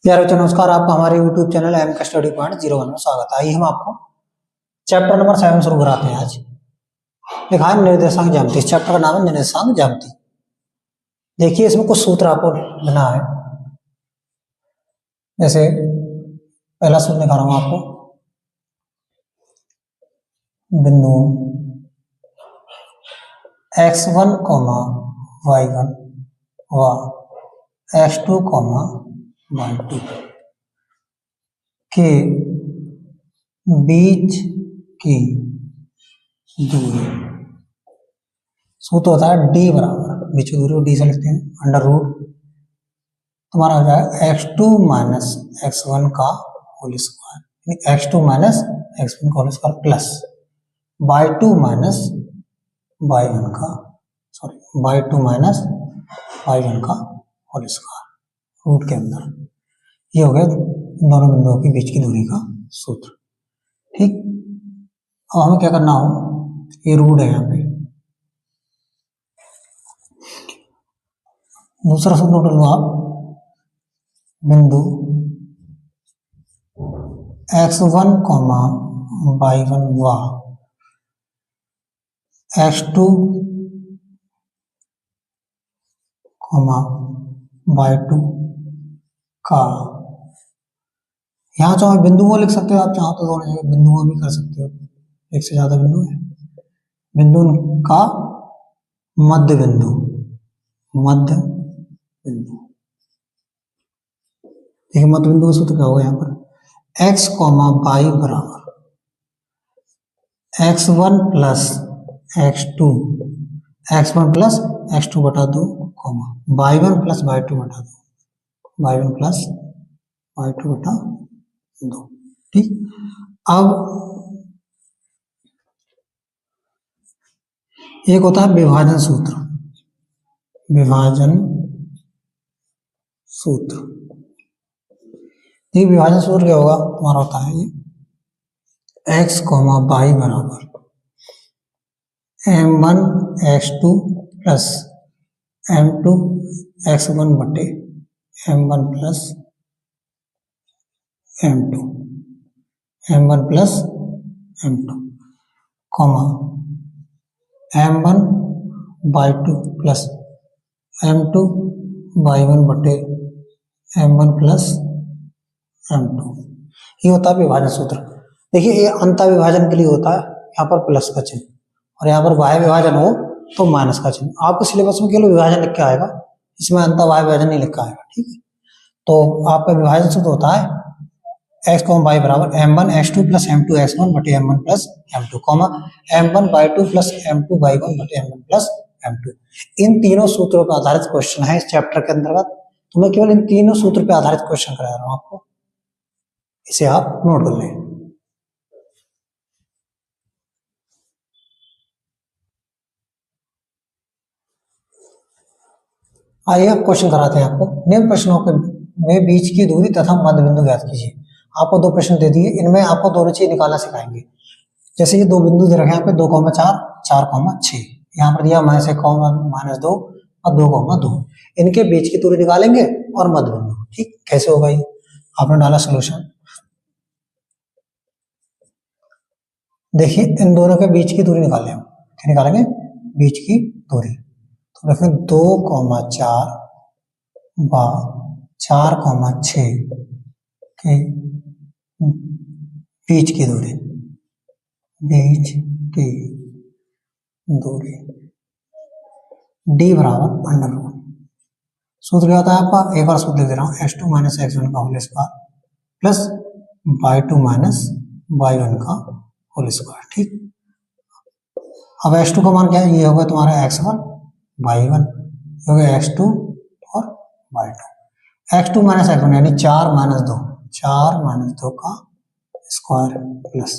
यार बच्चों नमस्कार, आपका हमारे YouTube चैनल एम का स्टडी पॉइंट 01 में स्वागत है। आइए हम आपको चैप्टर नंबर 7 शुरू कराते हैं। आज लिखा है निर्देशांक ज्यामिति। इस चैप्टर का नाम है निर्देशांक ज्यामिति। देखिए इसमें कुछ सूत्र आपको लेना है। जैसे पहला सूत्र लिखा रहा हूं आपको, बिंदु x1, y1 व x2, y2 के बीच की दूरी। सूत्र होता है डी बराबर, बीच की दूरी डी से लिखते हैं, अंडर रूट तुम्हारा हो जाएगा x2 माइनस x1 का whole square, x2 minus x1 का whole square plus y2 minus y1 का y2 माइनस y1 का होल स्क्वायर रूट के अंदर। ये हो गया दोनों बिंदुओं के बीच की दूरी का सूत्र। ठीक, अब हमें क्या करना हो, ये रूट है यहाँ पे। दूसरा सूत्र नोट लो आप, बिंदु x1, y1 व x2, y2 का, यहाँ चाहो बिंदुओं लिख सकते हो आप, चाहो तो दोनों जगह बिंदुओं भी कर सकते हो, एक से ज्यादा बिंदु है। बिंदु का मध्य बिंदु, देखिए मध्य बिंदु का सूत्र क्या होगा यहाँ पर, x, y बराबर x1 plus x2, x1 plus x2 बटा 2, y1 प्लस y2 बटा 2, y1 प्लस y2 बटा 2। ठीक, अब एक होता है विभाजन सूत्र। ये विभाजन सूत्र क्या होगा तुम्हारा, होता है ये x, y बराबर m1 x2 plus m2 x1 बटे m1 plus m2, m1 plus m2, m1 y2 plus m2 y1 बटे m1 प्लस m2। ये होता है विभाजन सूत्र। देखिए ये अंतर विभाजन के लिए होता है, यहाँ पर प्लस का चिन्ह, और यहाँ पर y विभाजन हो तो माइनस का चिन्ह। आपको सिलेबस में केवल विभाजन लिख के आएगा, इसमें अंतर y विभाजन नहीं लिखा आएगा। ठीक है, तो आपका विभाजन सूत्र होता है x, y बराबर m1 x2 plus m2 x1 बटे m1 plus m2, m1 y2 plus m2 y1 बटे m1 प्लस m2। इन तीनों सूत्रों पर आधारित क्वेश्चन है इस चैप्टर के अंतर्गत। तो मैं केवल इन तीनों सूत्र पर आधारित क्वेश्चन करा रहा हूं आपको, इसे आप नोट कर लें। आइए अब क्वेश्चन कराते हैं आपको। निम्न प्रश्नों के में बीच की दूरी तथा मध्य बिंदु ज्ञात कीजिए। आपको दो प्रश्न दे दिए, इनमें आपको दोनों चीज निकालना सिखाएंगे। जैसे ये दो बिंदु दे रखे हैं यहाँ पे 2,4, 4,6, यहाँ पर दिया -1, -2 और 2,2। इनके बीच की दूरी निकालेंगे और मध्य बिंदु। ठीक, कैसे होगा ये, आपने डाला सोल्यूशन। देखिए इन दोनों के बीच की दूरी निकालें, हम क्या निकालेंगे, बीच की दूरी। तो देखें 2,4 व 4,6 के बीच की दूरी, डी बराबर अंडर रूट। सूत्र क्या होता है आपका, एक बार सूत्र लिख दे रहा हूँ, x2 माइनस x1 का whole square plus y2 minus y1 का होल स्क्वायर। ठीक, अब x2 का मान क्या है, ये होगा तुम्हारा x1 y1, ये होगा x2 और y2। x2 माइनस x1 यानी 4 माइनस 2 का square plus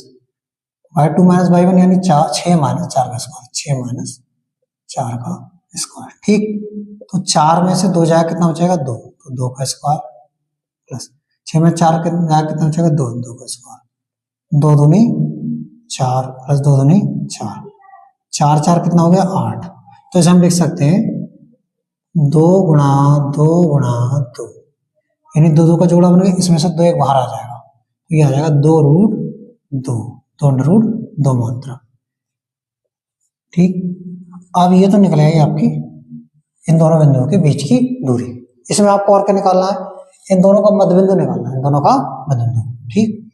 y2 minus y1 यानी 6 माइनस 4 का स्क्वायर, 6 माइनस 4 का स्क्वायर। ठीक, तो 4 में से 2 जाएगा कितना बचेगा, 2, तो 2 का स्क्वायर प्लस 6 में 4 जाएगा कितना बचेगा, 2 का स्क्वायर, 2 दूनी 4 प्लस 2 दूनी 4, 4 4 कितना हो गया, 8। तो इसे हम लिख सकते हैं 2 गुणा 2 गुणा 2 यानी दो दो का जोड़ा बन गया, इसमें से दो एक बाहर आ जाएगा, तो ये आ जाएगा 2√2, 2 मात्रा। ठीक, अब ये तो निकल आई आपकी इन दोनों बिंदुओं के बीच की दूरी। इसमें आपको और क्या निकालना है, इन दोनों का मध्य बिंदु निकालना है, इन दोनों का मध्य बिंदु। ठीक,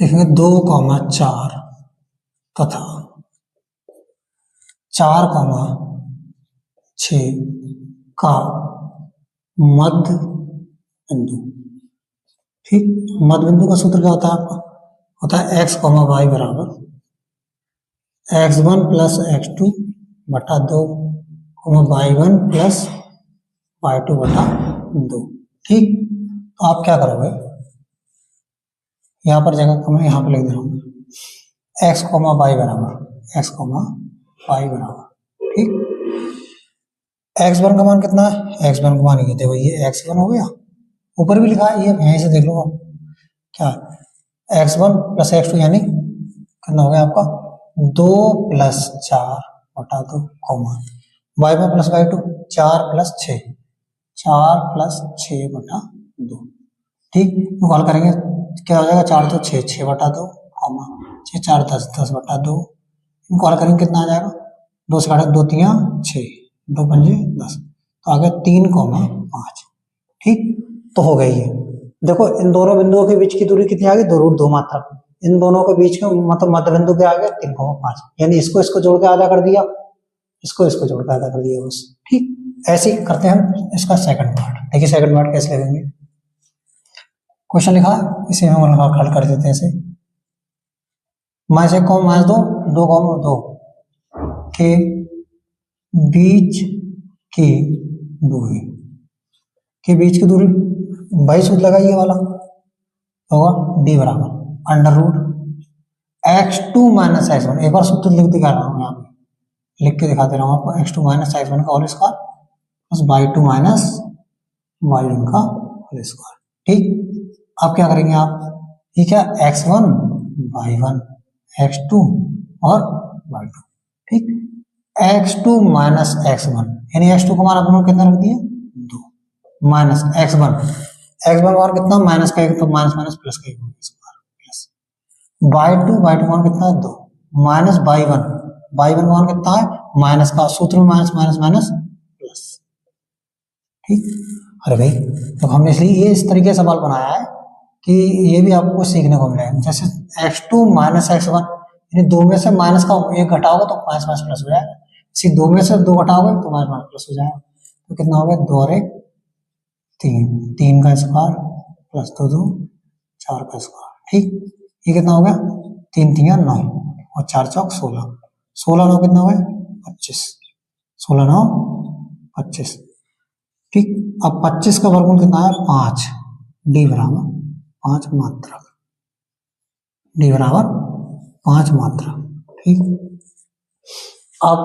लिखेंगे 2,4 तथा 4,6 का मध्य बिंदु। ठीक, मध्य बिंदु का सूत्र क्या होता है आपका, होता है x, y बराबर x1 प्लस x2 बटा 2, y1 प्लस y2 बटा 2। ठीक, तो आप क्या करोगे, यहाँ पर जगह को मैं यहाँ पर लिख दे रहा हूँ x, y बराबर x, y बराबर। ठीक, x1 का मान कितना है, x1 का मान ये देखो, ये x1 हो गया, ऊपर भी लिखा है, ये यहीं से देख लो आप क्या, x1 प्लस x2 यानी कितना हो गया आपका 2 प्लस 4 बटा 2, y1 plus y2 4 plus 6, 4 plus 6 बटा 2। ठीक, निकाल करेंगे क्या हो जाएगा, 4 तो 6, 6 बटा 2, 6 4 10, 10 बटा 2, निकाल करेंगे कितना आ जाएगा, 2 से काटा 2 3 6, 2 पंजे 10, तो आ गया 3,5। ठीक, तो हो गई है। देखो इन दोनों बिंदुओं के बीच की दूरी कितनी आ गई, 2√2 मात्रा। इन दोनों के बीच का मतलब मध्य बिंदु क्या आ गया 3,5, यानी इसको इसको जोड़ के आधा कर दिया, इसको इसको जोड़ के आधा कर दिया बस। ठीक, ऐसे ही करते हैं हम इसका सेकंड पार्ट। देखिए सेकंड पार्ट कैसे लगेंगे, क्वेश्चन लिखा है, इसे हम हल कर देते हैं। ऐसे -1, -2, 2, 2 के बीच की दूरी, के बीच की दूरी वही सूत्र लगा, ये वाला होगा d बराबर √x2 माइनस x1। एक बार सूत्र लिख दिखा रहा हूँ, यहाँ पे लिख के दिखा दे रहा हूँ आपको, x2 माइनस x1 का whole square plus y2 minus y1 का होल स्क्वायर। ठीक, अब क्या करेंगे आप, ठीक है, x1 y1 x2 और y2। ठीक, x2 माइनस x1 यानी x2 का मान अपन कितना रख दिया 2, माइनस x1 का मान कितना माइनस का 1, तो माइनस माइनस प्लस का 1 प्लस y2 का मान कितना 2, माइनस y1 का मान कितना है माइनस का, सूत्र में माइनस माइनस माइनस प्लस। ठीक, अरे भाई तो हमने इसलिए ये इस तरीके से सवाल बनाया है कि ये भी आपको सीखने को मिलेगा। जैसे x2 माइनस x1 यानी दो में से माइनस का एक घटाओगे तो माइनस माइनस प्लस हो जाएगा, इसी दो में से दो घटाओगे तो माइनस माइनस प्लस हो जाएगा। तो कितना हो गया 2 और 1 3, 3 का स्क्वायर प्लस 2 2 4 का स्क्वायर। ठीक, ये कितना हो गया 3 3 9 और 4 चौक 16, 16 9 कितना हो गया 25, 16 9 25। ठीक, अब 25 का वर्गमूल कितना है 5, d बराबर 5 मात्रा, d बराबर 5 मात्रा। ठीक, अब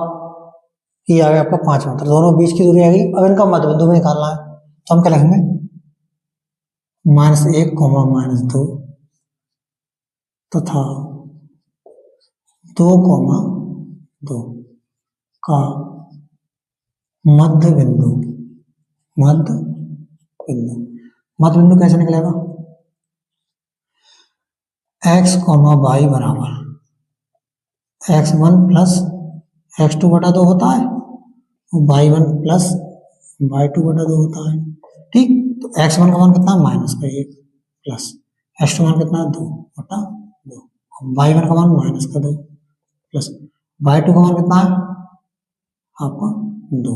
ये आ गया आपका 5 मात्रा, दोनों बीच की दूरी आ गई। अब इनका मध्य बिंदु में निकालना है, तो हम क्या लिखेंगे -1, -2 तथा 2, 2 का मध्य बिंदु, मध्य बिंदु कैसे निकलेगा, x, y बराबर x1 प्लस x2 बटा 2 होता है, y1 प्लस y2 बटा 2 होता है। ठीक, तो x1 का मान कितना माइनस का 1 प्लस x2 मान कितना 2 बटा 2, y1 का मान माइनस का 2 प्लस y2 का मान कितना है आपका 2।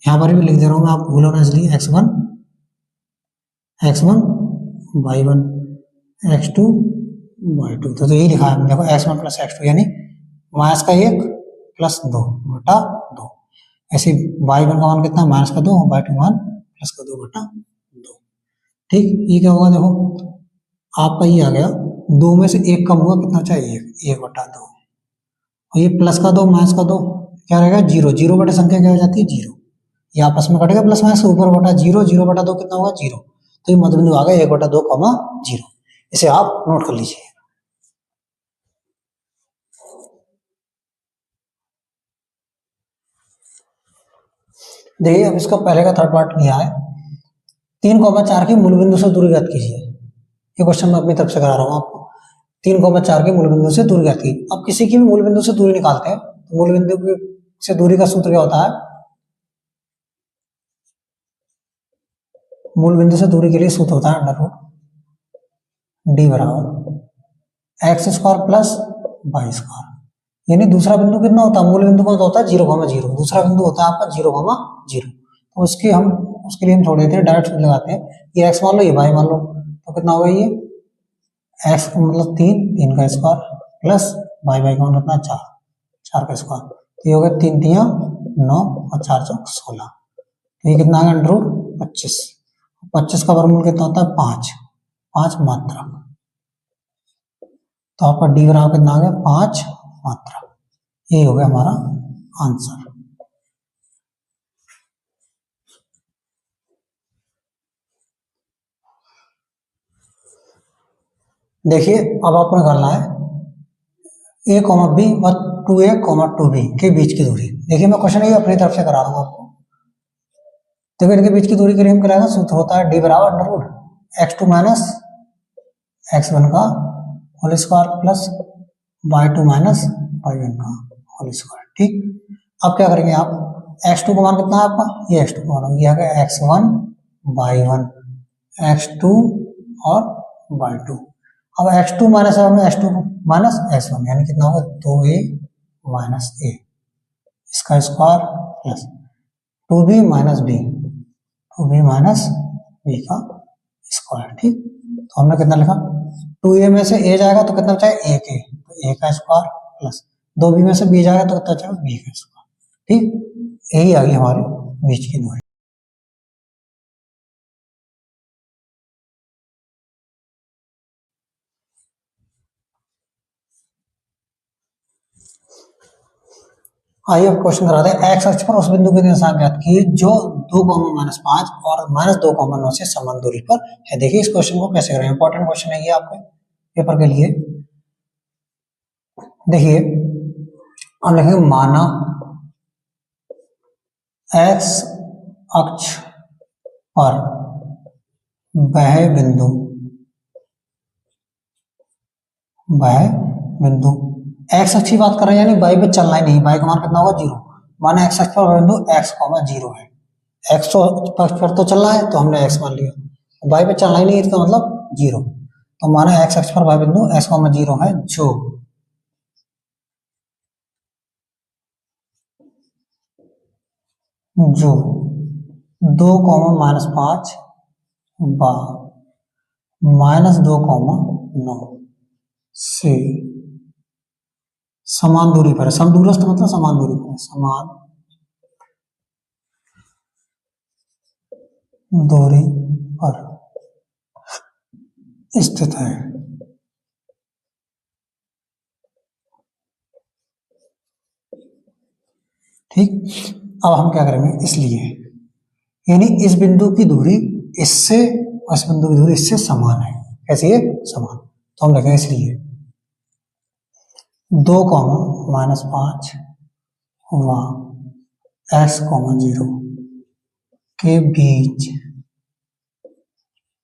यहाँ पर भी लिख दे रहा हूँ मैं, आप भूलो ना इसलिए, x1 y1 x2 y2, तो यही लिखा है देखो x1 प्लस x2 यानी माइनस का 1 प्लस 2 बटा 2। ऐसे y1 का मान कितना माइनस का 2, y2 मान प्लस का 2 बटा 2। ठीक, ये क्या होगा देखो आपका ये आ गया, 2 में से 1 कम हुआ कितना चाहिए 1 बटा 2, और ये प्लस का 2 माइनस का 2 क्या रहेगा 0, 0 बटे संख्या क्या हो जाती है 0, ये आपस में कटेगा प्लस माइनस, ऊपर बटा 0, 0 बटा 2 कितना होगा 0, तो ये मध्य बिंदु आ गया 1 बटा 2, 0। इसे आप नोट कर लीजिए। देखिए अब इसका पहले का थर्ड पार्ट लिया है, 3,4 की मूल बिंदु से दूरी ज्ञात कीजिए। ये क्वेश्चन मैं अपनी तरफ से करा रहा हूँ आपको। 3,4 की मूल बिंदु से दूरी ज्ञात कीजिए। अब किसी की भी मूल बिंदु से दूरी निकालते हैं तो मूल बिंदु से दूरी का सूत्र क्या होता है? मूल बिंदु से दूरी के लिए सूत्र होता है अंडर रूट डी बराबर x square plus y square. यानी दूसरा बिंदु कितना होता है? मूल बिंदु कौन सा होता है? 0,0। दूसरा बिंदु होता है आपका 0,0। तो उसके लिए हम छोड़ देते हैं, डायरेक्ट सूत्र लगाते हैं। ये एक्स मान लो, ये वाई मान लो, तो कितना होगा? ये एक्स मतलब 3 का स्क्वायर प्लस वाई का मान कितना? 4 का स्क्वायर। तो ये हो गया 3 तिया 9 और 4 चौक 16। तो ये कितना आ गया? Under root 25। 25 का वर्गमूल कितना होता है? 5 मात्रक। तो आपका डी बराबर कितना आ गया? 5 मात्रक। ये हो गया हमारा आंसर। देखिए अब आपको निकालना है ए कॉमा बी और 2a, 2b के बीच की दूरी। देखिए मैं क्वेश्चन ये अपनी तरफ से करा रहा हूँ आपको। देखिए इनके बीच की दूरी के लिए हम कराएंगे, सूत्र होता है डी बराबर under root x2 minus x1 का whole square plus y2 minus y1 का होल स्क्वायर। ठीक, अब क्या करेंगे आप? x2 का मान कितना है आपका? ये x2 का मान, ये आ गया x1 y1 x2 और y2। अब x2 minus x2 minus x1 यानी कितना होगा? 2a माइनस a इसका square plus 2b minus b, 2b minus b का स्क्वायर। ठीक, तो हमने कितना लिखा? 2a में से a जाएगा तो कितना बचाएगा? 1a, तो a का स्क्वायर प्लस 2b में से b जाएगा तो कितना बचाएगा? b का स्क्वायर। ठीक, यही आ गई हमारे बीच की दूरी। आइए अब क्वेश्चन कराते हैं। एक्स अक्ष पर उस बिंदु के दिशा ज्ञात कीजिए जो 2,-5 और -2,9 से समान दूरी पर है। देखिए इस क्वेश्चन को कैसे करें, इंपॉर्टेंट क्वेश्चन है ये आपके पेपर के लिए। देखिए हम लिखेंगे माना एक्स अक्ष पर वह बिंदु एक्स अक्ष की बात कर रहे हैं, यानी वाई पे चलना ही नहीं। वाई का मान कितना होगा? 0। माना एक्स अक्ष पर बिंदु x, 0 है। एक्स अक्ष पर तो चलना है तो हमने x मान लिया, वाई पे चलना ही नहीं, इसका मतलब 0। तो माना एक्स अक्ष पर वाई बिंदु x, 0 है जो जो 2,-5 व -2,9 से समान दूरी पर है। समदूरस्थ मतलब समान दूरी पर है, समान दूरी पर स्थित है। ठीक, अब हम क्या करेंगे? इसलिए यानी इस बिंदु की दूरी इससे और इस बिंदु की दूरी इससे समान है। कैसे? ये समान, तो हम लिखेंगे इसलिए 2,-5 व x, 0 के बीच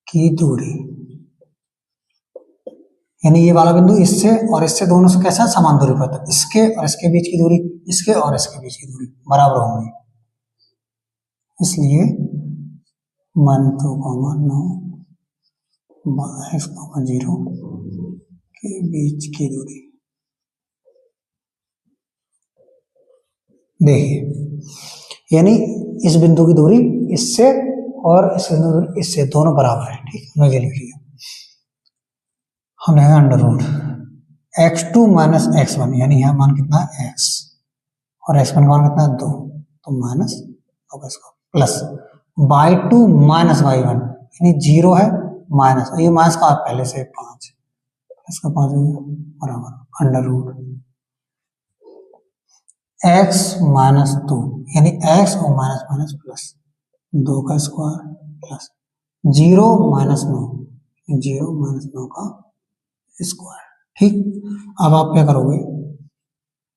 की दूरी, यानी ये वाला बिंदु इससे और इससे दोनों से कैसा समान दूरी पर, तो इसके और इसके बीच की दूरी, इसके और इसके बीच की दूरी बराबर होंगी। इसलिए -2,9 x, 0 के बीच की दूरी। देखिए यानी इस बिंदु की दूरी इससे और इस बिंदु की दूरी इससे दोनों बराबर है। ठीक, हमने ये लिख लिया। हमने under root x2 minus x1 यानी यह मान कितना है? x और x1 का मान कितना है? 2, तो minus plus y2 minus y1 यानी 0 है माइनस, ये माइनस का पहले से 5 इसका 5 बराबर अंडर रूट x माइनस 2 यानी x और माइनस माइनस प्लस 2 का स्क्वायर प्लस 0 माइनस 9, 0 माइनस 9 का स्क्वायर। ठीक, अब आप क्या करोगे?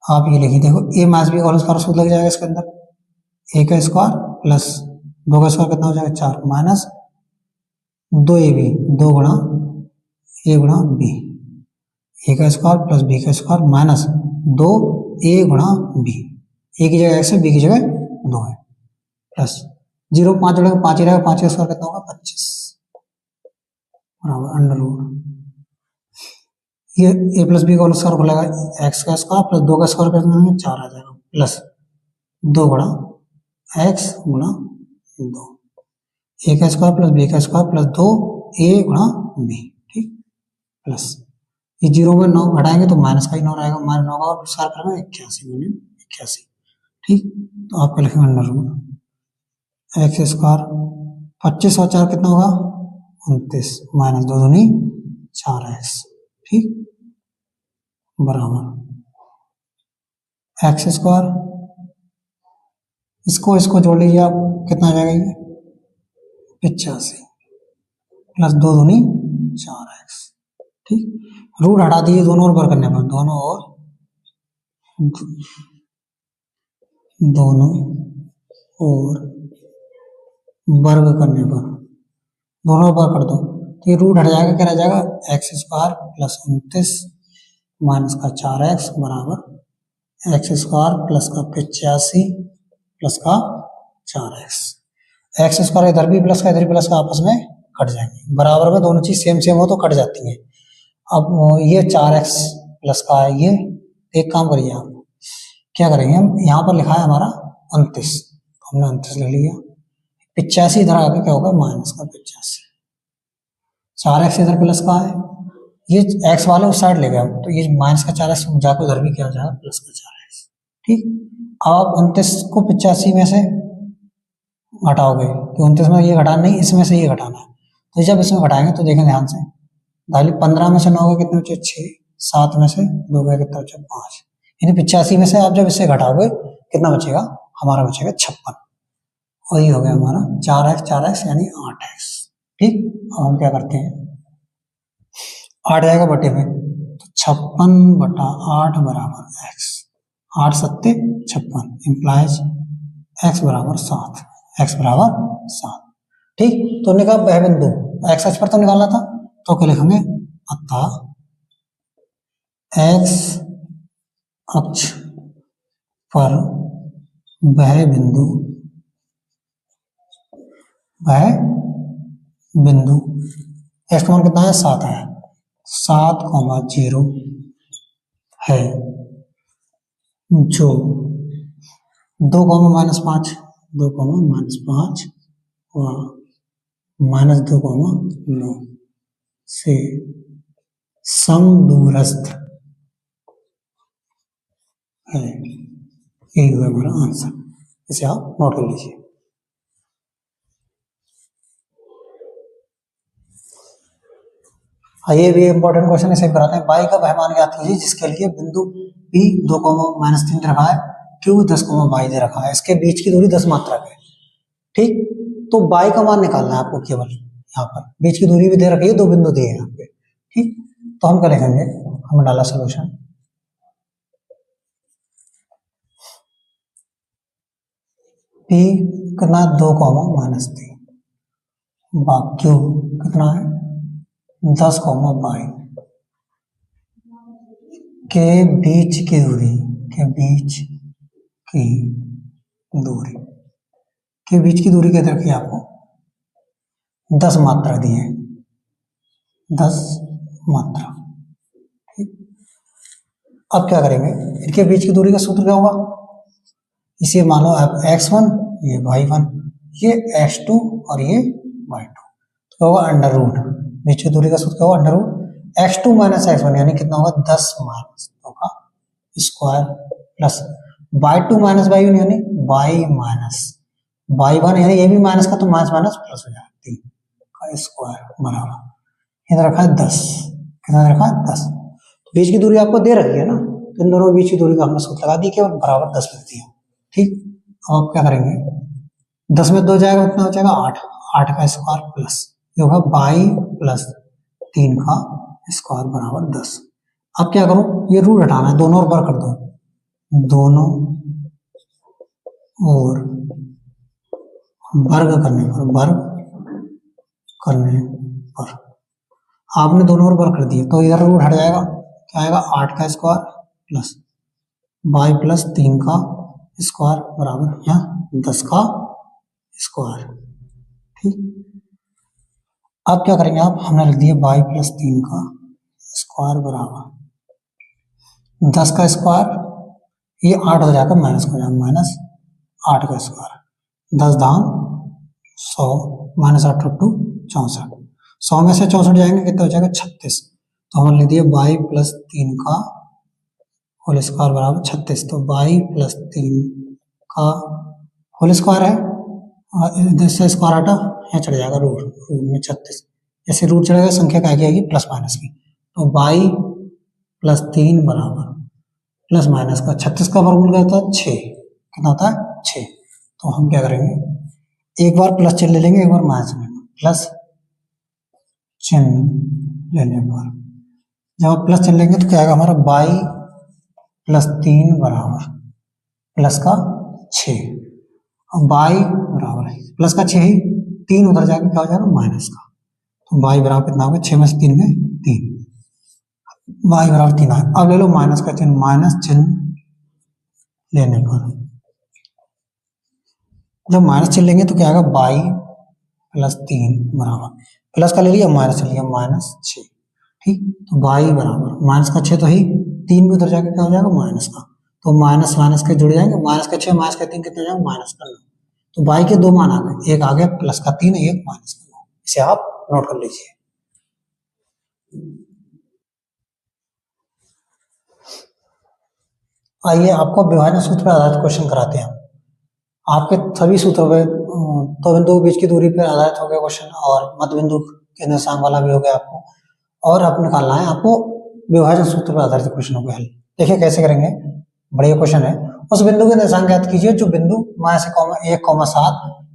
आप ये लिखिए, देखो a minus b whole square सूत्र लग जाएगा इसके अंदर, a का स्क्वायर प्लस 2 का स्क्वायर कितना हो जाएगा? 4 माइनस दो ए बी, दो गुणा ए गुणा बी, ए का स्क्वायर प्लस बी का स्क्वायर माइनस दो ए गुणा बी, ए की जगह एक्स है, बी की जगह दो है, प्लस 0 5 जोड़ेगा 5 ही रहेगा, 5 का स्क्वायर कितना होगा 25 बराबर अंडर रूट ये ए प्लस बी का होल स्क्वायर बोलेगा एक्स का स्क्वायर प्लस 2 का स्क्वायर कितना होगा 4 आ जाएगा, प्लस 2 गुणा एक्स गुणा 2, ए का स्क्वायर प्लस बी का स्क्वायर प्लस 2 ए गुणा बी, ठीक, प्लस ये 0 में 9 घटाएंगे तो माइनस का ही 9 रहेगा, माइनस 9 का स्क्वायर करेंगे 81 गुणे 81, ठीक, तो आपका लिखेंगे अंडर रूट एक्स स्क्वायर 25 और 4 कितना होगा 29 माइनस 2 दूनी 4x, ठीक, बराबर एक्स स्क्वायर, इसको जोड़ लीजिए आप, कितना आ जाएगा ये 85 प्लस 2 दूनी 4x, ठीक, रूट हटा दीजिए दोनों ओर वर्ग करने पर, दोनों ओर वर्ग करने पर, दोनों ओर वर्ग कर दो तो ये रूट हट जाएगा, क्या रह जाएगा एक्स स्क्वायर प्लस 29 माइनस का 4x बराबर एक्स स्क्वायर प्लस का 85 प्लस का 4x, एक्स स्क्वायर इधर भी प्लस का इधर भी प्लस का आपस में कट जाएंगे, बराबर में दोनों चीज सेम हो तो कट जाती हैं। अब ये 4x प्लस का है, ये एक काम करिए आप क्या करेंगे, हम यहाँ पर लिखा है हमारा 29, हमने 29 ले लिया, 85 इधर आके क्या होगा माइनस का 85, 4x इधर प्लस का है, ये x वाले उस साइड ले गया तो ये माइनस का 4x जाकर उधर भी क्या हो जाएगा प्लस का 4x, ठीक, अब आप 29 को 85 में से घटाओगे कि 29 में ये घटाना नहीं, इसमें से ये घटाना है, तो जब इसमें घटाएंगे तो देखें ध्यान से, दाली 15 में से 9 गए कितने बचे 6, 7 में से 2 गए कितना बचे 5, यानी 85 में से आप जब इसे घटाओगे कितना बचेगा, हमारा बचेगा 56, और ये हो गया हमारा 4x यानी 8x, ठीक, अब हम क्या करते हैं 8 जाएगा बटे में, तो 56/8 बराबर x, 8 सत्ते 56 इम्प्लाइज x बराबर 7, x बराबर 7, ठीक, तो हमने कहा वह बिंदु x अक्ष पर तो निकालना था, तो क्या लिखेंगे अतः x अक्ष पर वह बिंदु x का मान कितना है 7 है, 7,0 है जो 2,-5 2,-5 व -2,9 से समदूरस्थ है, यही हुआ हमारा आंसर, इसे आप नोट कर लीजिए। ये भी इंपॉर्टेंट क्वेश्चन इसे कराते हैं, बाई का वह मान ज्ञात कीजिए जिसके लिए बिंदु P 2,-3 रखा है, Q 10,22 दे रखा है, इसके बीच की दूरी 10 मात्रक है, ठीक, तो बाई का मान निकालना है आपको, केवल यहाँ पर बीच की दूरी भी दे रखी है, 2 बिंदु दिए हैं यहाँ पे, ठीक, तो हम क्या लिखेंगे, हम डाला सोल्यूशन P कितना 2,-3 Q कितना है 10,22 के बीच की दूरी कहते रखिए आपको 10 मात्रा दी है, 10 मात्रा, ठीक, अब क्या करेंगे, इनके बीच की दूरी का सूत्र क्या होगा, इसे मान लो आप x1 ये y1 ये x2 और ये y2, तो होगा अंडर रूट, बीच की दूरी का सूत्र क्या होगा under root x2 minus x1 यानी कितना होगा 10 माइनस 2 का square plus y2 minus y1 यानी y माइनस y1 यानी ये भी माइनस का तो माइनस माइनस प्लस हो जाएगा 3 का स्क्वायर बराबर इधर रखा है 10, कितना रखा है 10, तो बीच की दूरी आपको दे रखी है ना, तो इन दोनों बीच की दूरी का हमने सूत्र लगा दी केवल बराबर 10 लिख दिया, ठीक, अब आप क्या करेंगे 10 में 2 जाएगा कितना हो जाएगा 8 का स्क्वायर प्लस ये होगा 22 प्लस 3 का स्क्वायर बराबर 10, अब क्या करो ये रूट हटाना है, दोनों ओर वर्ग कर दो, दोनों और वर्ग करने और आपने दोनों ओर वर्क कर दिए तो इधर रूट हट जाएगा, क्या आएगा 8 का स्क्वायर प्लस y प्लस 3 का स्क्वायर बराबर यहाँ 10 का स्क्वायर। ठीक, अब क्या करेंगे आप, हमने लिख दिया y प्लस 3 का स्क्वायर बराबर 10 का स्क्वायर, ये 8 हो जाकर माइनस हो जाएगा, माइनस 8 का स्क्वायर, 10 दाम 100 माइनस 8 टू 64, 100 में से 64 जाएंगे कितना हो जाएगा 36। तो हमने लिख दिया y प्लस 3 का होल स्क्वायर बराबर 36। तो y प्लस 3 का होल स्क्वायर है, इधर से स्क्वायर हटा यहाँ चढ़ जाएगा रूट, रूट में 36, जैसे रूट चढ़ेगा संख्या क्या आएगी प्लस माइनस की। तो y प्लस 3 बराबर प्लस माइनस का 36 का वर्गमूल क्या होता है 6, कितना होता है 6। तो हम क्या करेंगे, एक बार प्लस चिन्ह ले लेंगे, एक बार माइनस लेंगे, प्लस चिन्ह लेने पर जब आप प्लस चिन्ह लेंगे तो क्या आएगा हमारा y प्लस 3 बराबर प्लस का 6, y बराबर है प्लस का 6 ही 3 उधर जाके क्या हो जाएगा माइनस का। तो y बराबर कितना होगा 6 में से 3 में 3, y बराबर 3 है। अब ले लो माइनस का चिन्ह, माइनस चिन्ह लेने पर जब माइनस चिन्ह लेंगे तो क्या आएगा y प्लस 3 बराबर प्लस का ले लिया माइनस ले लिया माइनस 6। ठीक, तो y बराबर माइनस का 6 तो ही 3 भी उधर जाके क्या हो जाएगा माइनस का, तो माइनस माइनस के जुड़ जाएंगे, माइनस का 6 माइनस का 3 कितने हो जाएगा माइनस का 9। तो y के दो मान आ गए, एक आ गया प्लस का 3, एक माइनस का 9, इसे आप नोट कर लीजिए। आइए आपको विभाजन सूत्र पर आधारित क्वेश्चन कराते हैं। आपके सभी सूत्रों पे तो बिंदु के बीच की दूरी पर आधारित हो गया क्वेश्चन, और मध्य बिंदु के निर्देशांक वाला भी हो गया आपको, और अब निकालना है आपको विभाजन सूत्र पर आधारित क्वेश्चनों को हल। देखिए कैसे करेंगे, बढ़िया क्वेश्चन है। उस बिंदु के निर्देशांक ज्ञात कीजिए जो बिंदु -1,7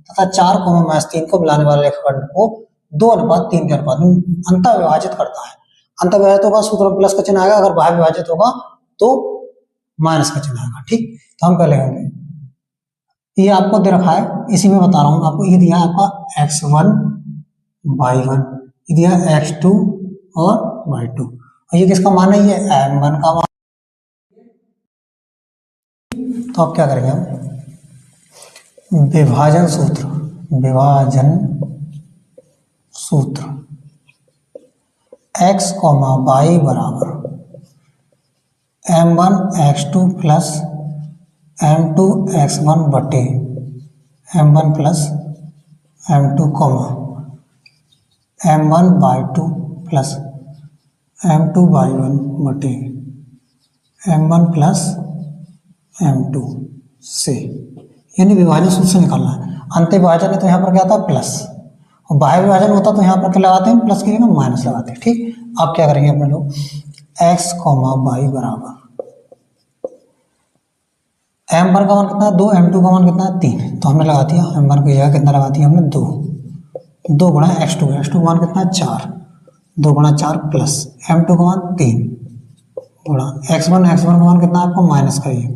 तथा 4,-3 को मिलाने वाले रेखाखंड को 2:3 के अनुपात में अंतः विभाजित करता है। अंतः विभाजित होगा सूत्र में प्लस का चिन्ह आएगा, अगर बाह्य विभाजित होगा तो माइनस का चिन्ह आएगा। ठीक, तो हम क्या लिखेंगे, ये आपको दे रखा है, इसी में बता रहा हूं आपको, ये दिया है आपका x1 y1, ये दिया x2 और y2, और ये किसका मान है, ये m1 का मान। तो आप क्या करेंगे, हम विभाजन सूत्र, विभाजन सूत्र x, y बराबर m1 x2 plus m2 x1 बटे m1 plus m2 m1 y2 plus m2 y1 बटे m1 प्लस m2 से, यानी विभाजन सूत्र से निकालना है। अंत विभाजन है तो यहाँ पर क्या आता है प्लस, और बाह्य विभाजन होता तो यहाँ पर क्या लगाते हैं प्लस की जगह माइनस लगाते हैं। ठीक, अब क्या करेंगे अपने लोग, x, y बराबर m1 का मान कितना है 2, m2 का मान कितना है 3, तो हमने लगा दिया m1 की जगह कितना लगा दिया हमने 2, 2 गुणा x2 का मान कितना है 4, 2 गुणा 4 प्लस m2 का मान 3 गुणा x1 का मान कितना है आपको माइनस का 1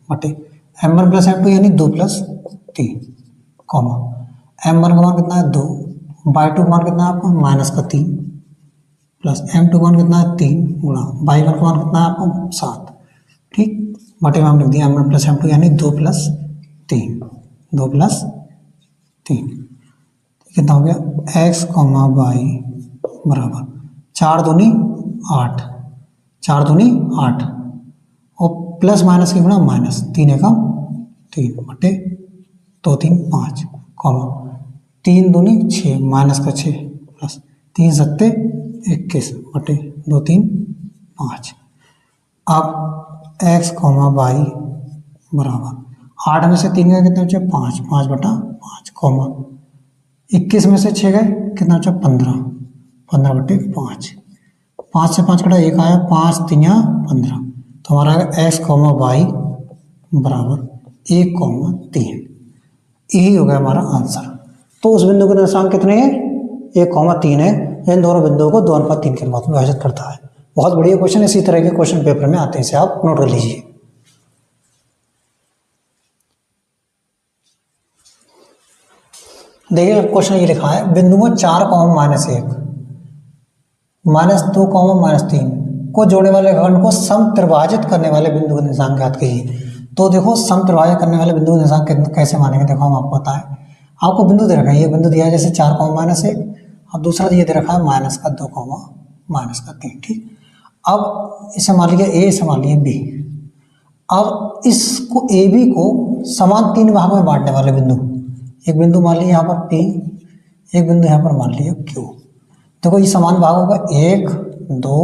बटे m1 प्लस m2 यानी 2 प्लस 3 कॉमा m1 का मान कितना है 2, y2 का मान कितना है आपको माइनस का 3 प्लस m2 का मान कितना है 3 गुणा y1 का मान कितना है आपको 7। ठीक, बटे में हम लिख दिया m1 प्लस m2 यानी 2 प्लस 3 कितना हो गया x, y बराबर 4 दूनी 8 और प्लस माइनस की गुणा माइनस 3 एकम 3 बटे 2 3 5 कॉमा 3 दूनी 6 माइनस का 6 प्लस 3 सत्ते 21 बटे 2 3 5। अब x, y बराबर 8 में से 3 गए कितने बचे 5, 5 बटा 5 कॉमा 21 में से 6 गए कितना बचा 15, 15 बटे 5, 5 से 5 कटा 1 आया, 5 3 15, तो हमारा x, y बराबर 1,3, यही हो गया हमारा आंसर। तो उस बिंदु के निर्देशांक कितने हैं 1,3 है, इन दोनों बिंदुओं को 2:3 के अनुपात में विभाजित करता है। बहुत बढ़िया क्वेश्चन, इसी तरह के क्वेश्चन पेपर में आते हैं, इसे आप नोट कर लीजिए। देखिए क्वेश्चन ये लिखा है, बिंदुओं 4, -1 -2, -3 को जोड़ने वाले रेखाखंड को सम त्रिभाजित करने वाले बिंदु का निर्देशांक ज्ञात कीजिए। तो देखो सम त्रिभाजित करने वाले बिंदु का निर्देशांक कैसे मानेंगे, देखो हम आपको बताएं। आपको बिंदु दे रखा है, ये बिंदु दिया है जैसे 4, -1 और दूसरा ये दे रखा है -2, -3, ठीक। अब इसे मान लीजिए ए, इसे मान लीजिए बी। अब इसको ए बी को समान 3 भाग में बांटने वाले बिंदु, एक बिंदु मान लीजिए यहाँ पर पी, एक बिंदु यहाँ पर मान लीजिए क्यू। देखो ये समान भाग होगा 1, 2,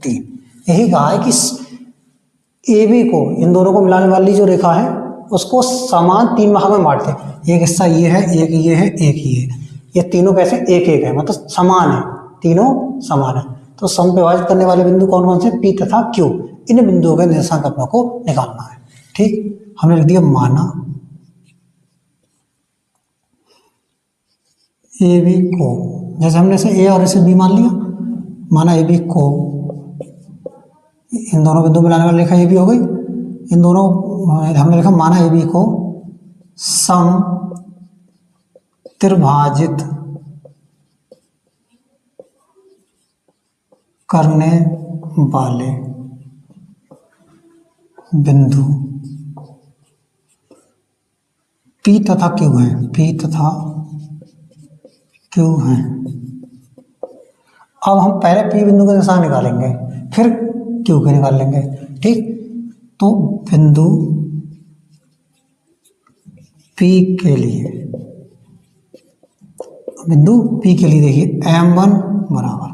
3। यही कहा है कि ए बी को, इन दोनों को मिलाने वाली जो रेखा है उसको समान 3 भाग में बांटते हैं। एक हिस्सा ये है, एक ये है, एक ये है, ये तीनों कैसे एक एक है, मतलब समान है, तीनों समान है। तो सम विभाजित करने वाले बिंदु कौन कौन से, पी तथा क्यू। इन बिंदुओं के निर्देशांक अपनों को निकालना है, ठीक। हमने लिख दिया माना ए बी को, जैसे हमने इसे ए और इसे बी मान लिया, माना ए बी को, इन दोनों बिंदु मिलाने वाली रेखा ए बी हो गई। इन दोनों हमने लिखा माना ए बी को सम त्रिभाजित करने वाले बिंदु पी तथा क्यू हैं, पी तथा क्यू हैं। अब हम पहले पी बिंदु का निर्देशांक निकालेंगे, फिर क्यू के निकाल लेंगे, ठीक। तो बिंदु पी के लिए, बिंदु पी के लिए देखिए m1 बराबर,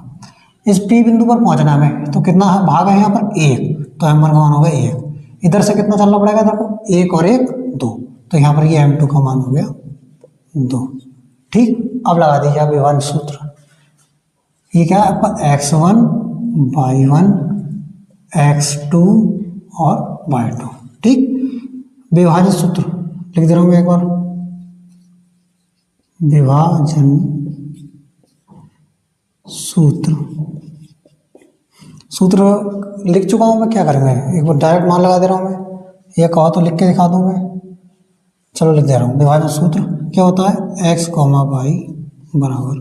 इस पी बिंदु पर पहुंचना है हमें, तो कितना भाग है यहाँ पर 1, तो m1 का मान होगा 1। इधर से कितना चलना पड़ेगा, देखो 1 और 1 2, तो यहाँ पर ये m2 का मान हो गया 2, ठीक। अब लगा दीजिए आप विभाजन सूत्र। ये क्या है आपका x1, y1, x2 और y2, ठीक। विभाजन सूत्र लिख दे रहा हूँ मैं एक बार, विभाजन सूत्र, सूत्र लिख चुका हूं मैं, क्या करेंगे एक बार डायरेक्ट मान लगा दे रहा हूं मैं, ये कहो तो लिख के दिखा दूं मैं। चलो लिख दे रहा हूं। विभाजन सूत्र क्या होता है, x, y बराबर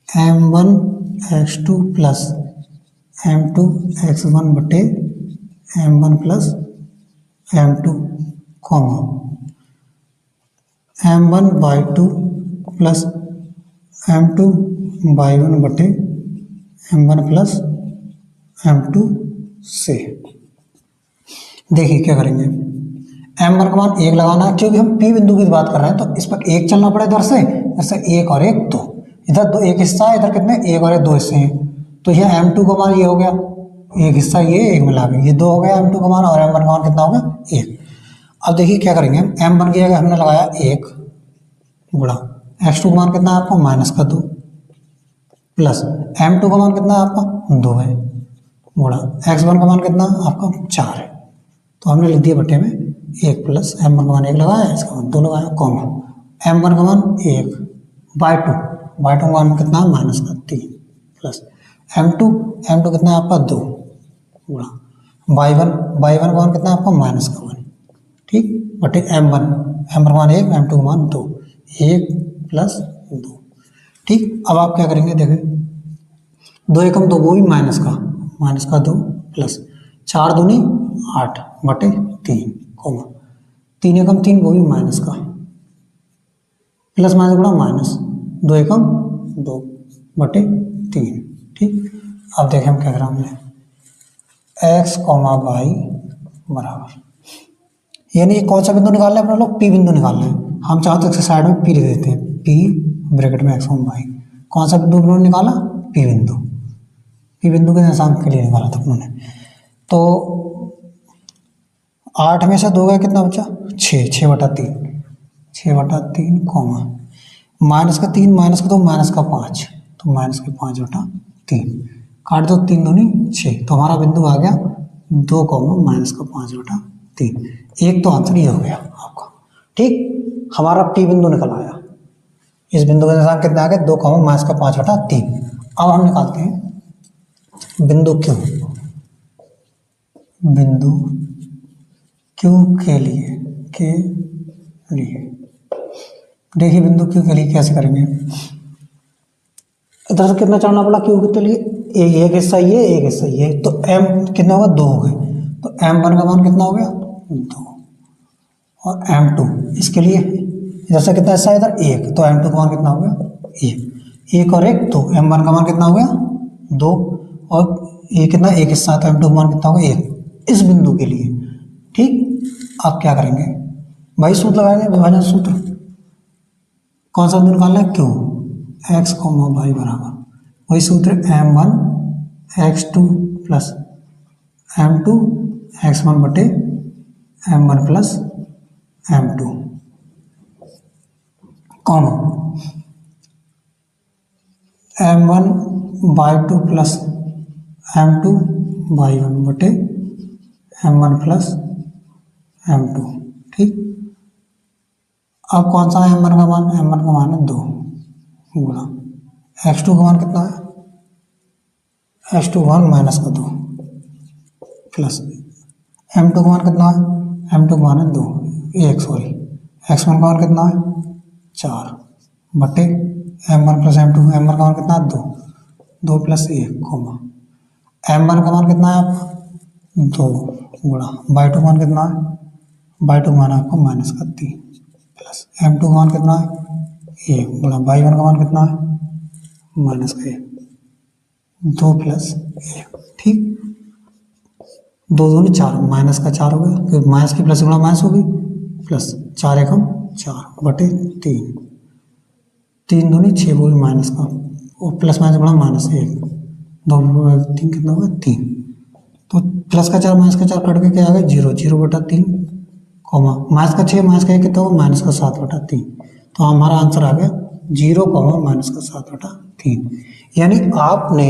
m1 x2 plus m2 x1 बटे m1 plus m2 m1 y2 plus m2 y1 बटे m1 प्लस m2 से। देखिए क्या करेंगे, m1 का मान 1 लगाना है, क्योंकि हम P बिंदु की बात कर रहे हैं तो इस पर 1 चलना पड़े, इधर से 1 और 1 2, इधर 2 एक हिस्सा है, इधर कितने 1 और 1 2 हिस्से हैं, तो यह m2 का मान ये हो गया, एक हिस्सा ये एक मिला के ये 2 हो गया m2 का मान, और m1 का मान कितना हो गया 1। अब देखिए क्या करेंगे, m1 की जगह हमने लगाया 1 गुणा x2 का मान कितना है आपका -2 प्लस m2 का मान कितना है आपका 2 है गुणा x1 का मान कितना आपका 4 है, तो हमने लिख दिया बटे में 1 प्लस m1 का मान 1 लगाया, इसका मान 2 लगाया, कॉमा m1 का मान 1 y2 का मान कितना -3 प्लस m2 कितना है आपका 2 गुणा y1 का मान कितना आपका -1, ठीक, बटे m1 का मान 1 m2 का मान 2, 1 प्लस 2, ठीक। अब आप क्या करेंगे, देखें 2 एकम 2 वो भी माइनस का 2 प्लस 4 दूनी 8 बटे 3 कोमा 3 एकम 3 वो भी माइनस का प्लस माइनस गुणा माइनस 2 एकम 2 बटे 3, ठीक। अब देखें हम क्या करें, हमने x, y बराबर, यानी कौन सा बिंदु निकालना है अपना लोग, P बिंदु निकालना है। हम चाहते हैं साइड में P लिख देते हैं, P ब्रैकेट में x, y, कौन सा बिंदु उन्होंने निकाला, P बिंदु, P बिंदु के निर्देशांक के लिए निकाला था उन्होंने। तो 8 में से 2 गया, कितना बचा 6 बटा 3 कॉमा माइनस का 3 माइनस का 2 माइनस का 5, तो माइनस के 5 बटा 3, काट दो 3 दूनी 6, तो हमारा बिंदु आ गया 2 माइनस का 5 बटा 3। एक तो आंसर ये हो गया आपका, ठीक। हमारा P बिंदु निकल आया, इस बिंदु का निर्देशांक कितना आ गया 2 माइनस का 5 बटा 3। अब हम निकालते हैं बिंदु Q, बिंदु Q के लिए देखिए बिंदु Q के लिए कैसे करेंगे, इधर से कितना चढ़ना पड़ा Q के लिए एक हिस्सा ये, एक हिस्सा ये, तो m कितना होगा, 2 हो गए। तो m1 का मान कितना हो गया, 2, और m2 इसके लिए जैसा कितना हिस्सा है इधर, 1, तो m2 का मान कितना हो गया, 1 और 1 2, m1 का मान कितना हो गया, 2, और ये कितना, एक हिस्सा, तो m2 का मान कितना होगा, 1 इस बिंदु के लिए। ठीक, आप क्या करेंगे भाई, सूत्र लगाएंगे, विभाजन सूत्र। कौन सा बिंदु निकालना है, क्यों, x, y बराबर वही सूत्र m1 x2 plus m2 x1 बटे m1 plus m2 comma m1 y2 plus m2 y1 बटे m1 प्लस m2। ठीक, अब कौन सा है m1 का मान, m1 का मान है 2 गुणा x2 का मान कितना है, x2 का मान माइनस का 2 प्लस m2 का मान कितना है, m2 का मान है 2 1 सॉरी, x1 का मान कितना है 4 बटे m1 प्लस m2, m1 का मान कितना है 2, 2 प्लस 1 कोमा m1 का मान कितना है आपका 2 गुणा y2 का मान कितना है, y2 का मान आपका माइनस का 3 प्लस m2 का मान कितना है 1 गुणा y1 का मान कितना है माइनस का 1, 2 प्लस 1। ठीक, 2 दूनी 4, माइनस का 4 हो गया, फिर माइनस की प्लस गुणा माइनस होगी, प्लस 4 एकम 4 बटे 3, 3 दूनी 6 वो भी माइनस का, और प्लस माइनस गुणा माइनस 1, 2 3 कितना होगा 3, तो प्लस का 4 माइनस का 4 कट के क्या आ गया 0, 0 बटा 3 कॉमा माइनस का 6 माइनस का 1 कितना होगा माइनस का 7 बटा 3, तो हमारा आंसर आ गया 0 कॉमा माइनस का 7 बटा 3। यानी आपने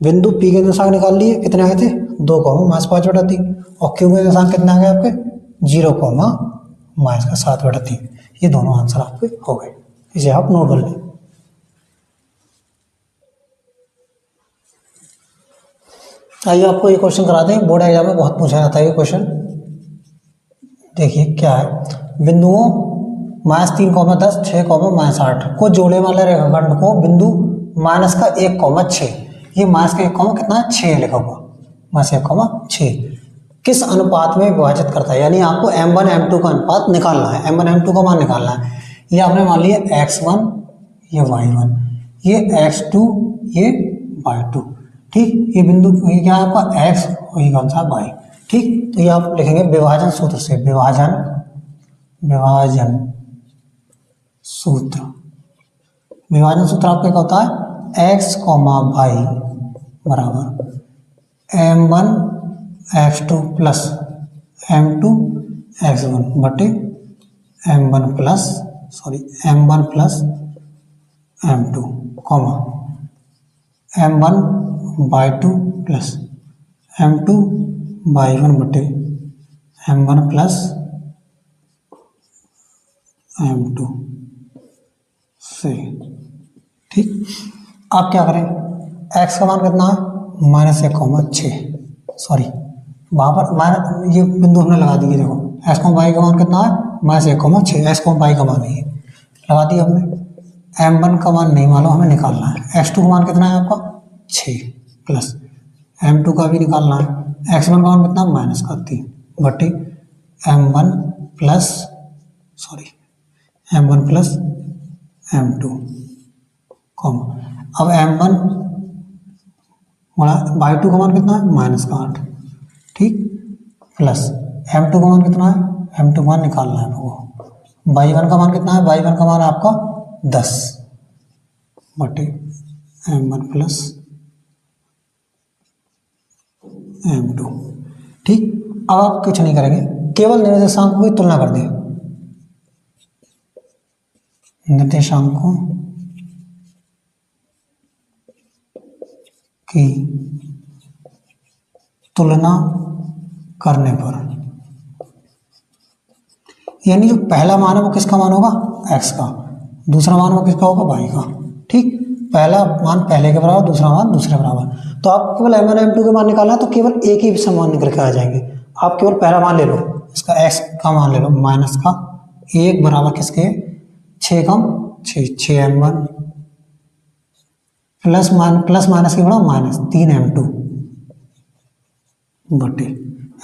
बिंदु P के निशान निकाल लिए, कितने आए थे 2 कॉमा माइनस 5 बटा 3, और Q के निशान कितने आ गए आपके 0 कॉमा माइनस का 7 बटा 3। ये दोनों आंसर आपके हो गए, इसे आप नोट कर लें। आइए आपको ये क्वेश्चन कराते हैं, बोर्ड एग्जाम में बहुत पूछा जाता है ये क्वेश्चन। देखिए क्या है, बिंदुओं -3, 10, 6, -8 को जोड़ने वाले रेखाखंड को बिंदु -1, 6, ये -1, कितना है 6 लिखा हुआ, -1, 6 किस अनुपात में विभाजित करता है, यानी आपको m1 m2 का अनुपात निकालना है, m1 m2 का मान निकालना है। ये आपने मान लिया x1 ये y1 ये x2 ये y2। ठीक, ये बिंदु ये क्या है आपका x और ये कौन सा y। ठीक, तो ये आप लिखेंगे विभाजन सूत्र से, विभाजन सूत्र, विभाजन सूत्र आपका क्या होता है x, y बराबर m1 x2 plus m2 x1 बटे m1 plus m2 comma m1 y2 plus m2 y1 बटे m1 प्लस m2 से। ठीक, आप क्या करें, x का मान कितना है -1, 6 सॉरी वहाँ पर ये बिंदु हमने लगा दिए, देखो x, y का मान कितना है -1, 6, x, y का मान नहीं है, लगा दिया हमने। m1 का मान नहीं मालूम, हमें निकालना है। x2 का मान कितना है आपका 6 प्लस m2 का भी निकालना है। x1 का मान कितना -3 बटे m1 प्लस m2 कॉम अब m1 y2 का मान कितना है -8। ठीक, प्लस m2 का मान कितना है, m2 का मान निकालना है आपको। y1 का मान कितना है, y1 का मान आपका 10 बटे m1 प्लस m2। ठीक, अब आप कुछ नहीं करेंगे, केवल निर्देशांकों की तुलना कर दें, निर्देशांकों की तुलना करने पर, यानी जो पहला मान है वो किसका मान होगा x का, दूसरा मान वो किसका होगा y का। ठीक, पहला मान पहले के बराबर, दूसरा मान दूसरे बराबर। तो आप केवल m1 m2 के मान निकालना है तो केवल एक ही समान निकल के आ जाएंगे। आप केवल पहला मान ले लो, इसका x का मान ले लो माइनस का 1 बराबर किसके 6 कम 6 6m1 प्लस माइनस की गुणा माइनस 3m2 बटे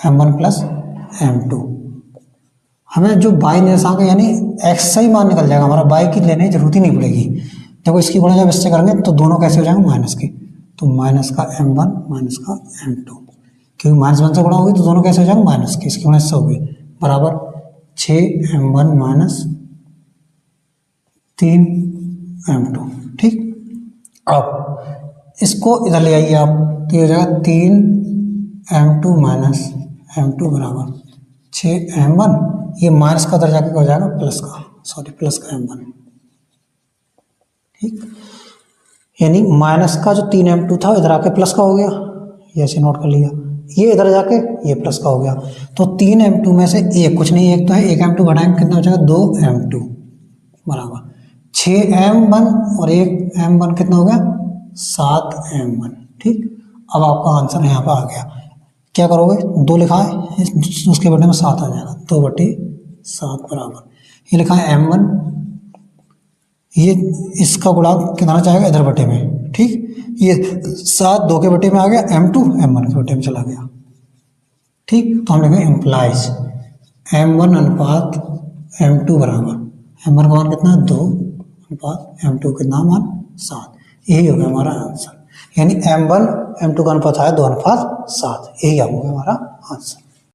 m1 प्लस m2। हमें जो बाई निर्देशांक यानी एक्स से ही मान निकल जाएगा हमारा, बाई की लेने की जरूरत ही नहीं पड़ेगी। देखो इसकी गुणा जब इससे करेंगे तो दोनों कैसे हो जाएंगे माइनस के, तो माइनस का m1 माइनस का m2, क्योंकि -1 से गुणा होगी तो दोनों कैसे हो जाएंगे माइनस के, इसकी गुणा इससे होगी बराबर 6m1 माइनस 3m2। ठीक, अब इसको इधर ले आइए आप, तो ये हो जाएगा 3m2 माइनस m2 बराबर 6m1, ये माइनस का उधर जाके हो जाएगा प्लस का, प्लस का m1। ठीक, यानी माइनस का जो 3m2 था इधर आके प्लस का हो गया, ये ऐसे नोट कर लिया, ये इधर जाके ये प्लस का हो गया। तो 3m2 में से एक कुछ नहीं, एक तो है, एक m2 घटाएंगे कितना हो जाएगा 2m2 बराबर 6m1 और एक m1 कितना हो गया 7m1। ठीक, अब आपका आंसर यहाँ पर आ गया। क्या करोगे, 2 लिखा है उसके बटे में 7 आ जाएगा, 2/7 बराबर ये लिखा है m1, ये इसका गुणा कितना चाहेगा इधर बटे में। ठीक, ये 7 2 के बटे में आ गया, m2 m1 के बटे में चला गया। ठीक, तो हम लिखेंगे इम्प्लाइज m1 अनुपात m2 बराबर m1 का मान कितना 2 अनुपात m2 कितना मान 7, यही हो गया हमारा आंसर। यानी m1 m2 का अनुपात है 2:7, यही होगा हमारा आंसर।